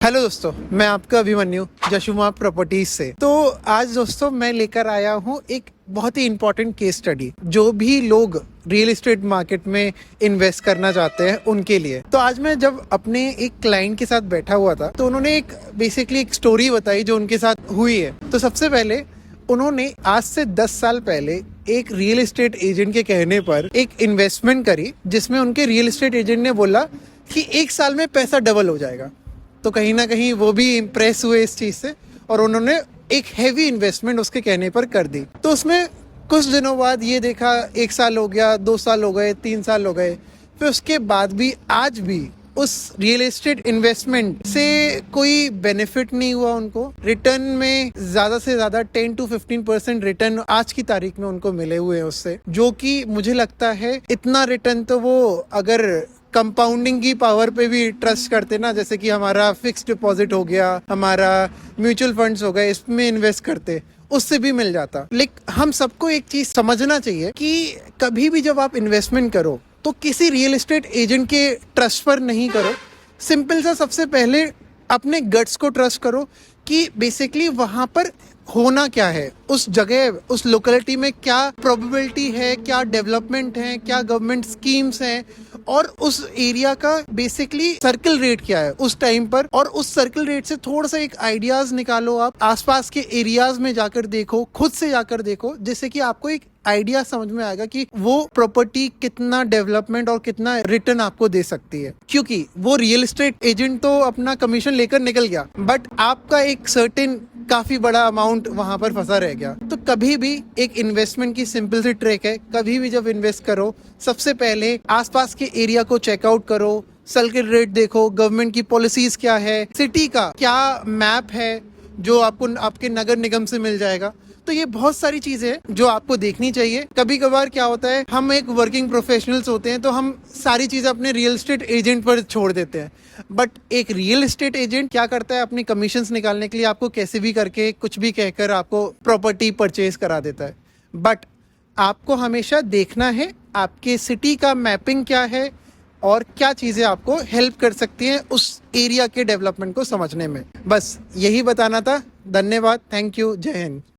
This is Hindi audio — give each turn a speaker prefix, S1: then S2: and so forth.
S1: हेलो दोस्तों, मैं आपका अभिमन्यु जशुमा प्रॉपर्टीज से। तो आज दोस्तों मैं लेकर आया हूँ एक बहुत ही इंपॉर्टेंट केस स्टडी जो भी लोग रियल एस्टेट मार्केट में इन्वेस्ट करना चाहते हैं उनके लिए। तो आज मैं जब अपने एक क्लाइंट के साथ बैठा हुआ था तो उन्होंने एक बेसिकली एक स्टोरी बताई जो उनके साथ हुई है। तो सबसे पहले उन्होंने आज से 10 साल पहले एक रियल एस्टेट एजेंट के कहने पर एक इन्वेस्टमेंट करी जिसमें उनके रियल एस्टेट एजेंट ने बोला कि 1 साल में पैसा डबल हो जाएगा। तो कहीं ना कहीं वो भी इम्प्रेस हुए इस चीज़ से और उन्होंने एक हैवी इन्वेस्टमेंट उसके कहने पर कर दी। तो उसमें कुछ दिनों बाद ये देखा 1 साल हो गया, 2 साल हो गए, 3 साल हो गए, फिर उसके बाद भी आज भी उस रियल एस्टेट इन्वेस्टमेंट से कोई बेनिफिट नहीं हुआ उनको। रिटर्न में ज़्यादा से ज़्यादा 10 to 15% रिटर्न आज की तारीख में उनको मिले हुए हैं उससे, जो कि मुझे लगता है इतना रिटर्न तो वो अगर कंपाउंडिंग की पावर पे भी ट्रस्ट करते ना, जैसे कि हमारा फिक्स डिपॉजिट हो गया, हमारा म्यूचुअल फंड्स हो गए, इसमें इन्वेस्ट करते उससे भी मिल जाता। लेकिन हम सबको एक चीज समझना चाहिए कि कभी भी जब आप इन्वेस्टमेंट करो तो किसी रियल एस्टेट एजेंट के ट्रस्ट पर नहीं करो। सिंपल सा सबसे पहले अपने गट्स को ट्रस्ट करो कि बेसिकली वहां पर होना क्या है, उस जगह उस लोकेलिटी में क्या प्रोबेबिलिटी है, क्या डेवलपमेंट है, क्या गवर्नमेंट स्कीम्स हैं और उस एरिया का बेसिकली सर्कल रेट क्या है उस टाइम पर। और उस सर्कल रेट से थोड़ा सा एक आइडियाज निकालो, आप आसपास के एरियाज में जाकर देखो, खुद से जाकर देखो, जिससे कि आपको एक आइडिया समझ में आएगा कि वो प्रॉपर्टी कितना डेवलपमेंट और कितना रिटर्न आपको दे सकती है। क्योंकि वो रियल एस्टेट एजेंट तो अपना कमीशन लेकर निकल गया, बट आपका एक सर्टेन काफी बड़ा अमाउंट वहां पर फंसा रह गया। तो कभी भी एक इन्वेस्टमेंट की सिंपल सी ट्रिक है, कभी भी जब इन्वेस्ट करो सबसे पहले आसपास के एरिया को चेकआउट करो, सर्कल रेट देखो, गवर्नमेंट की पॉलिसीज क्या है, सिटी का क्या मैप है जो आपको आपके नगर निगम से मिल जाएगा। तो ये बहुत सारी चीजें हैं जो आपको देखनी चाहिए। कभी कभार क्या होता है, हम एक वर्किंग प्रोफेशनल्स होते हैं तो हम सारी चीजें अपने रियल एस्टेट एजेंट पर छोड़ देते हैं, बट एक रियल एस्टेट एजेंट क्या करता है, अपनी कमीशंस निकालने के लिए आपको कैसे भी करके कुछ भी कहकर आपको प्रॉपर्टी परचेज करा देता है। बट आपको हमेशा देखना है आपके सिटी का मैपिंग क्या है और क्या चीजें आपको हेल्प कर सकती हैं उस एरिया के डेवलपमेंट को समझने में। बस यही बताना था। धन्यवाद, थैंक यू, जय हिंद।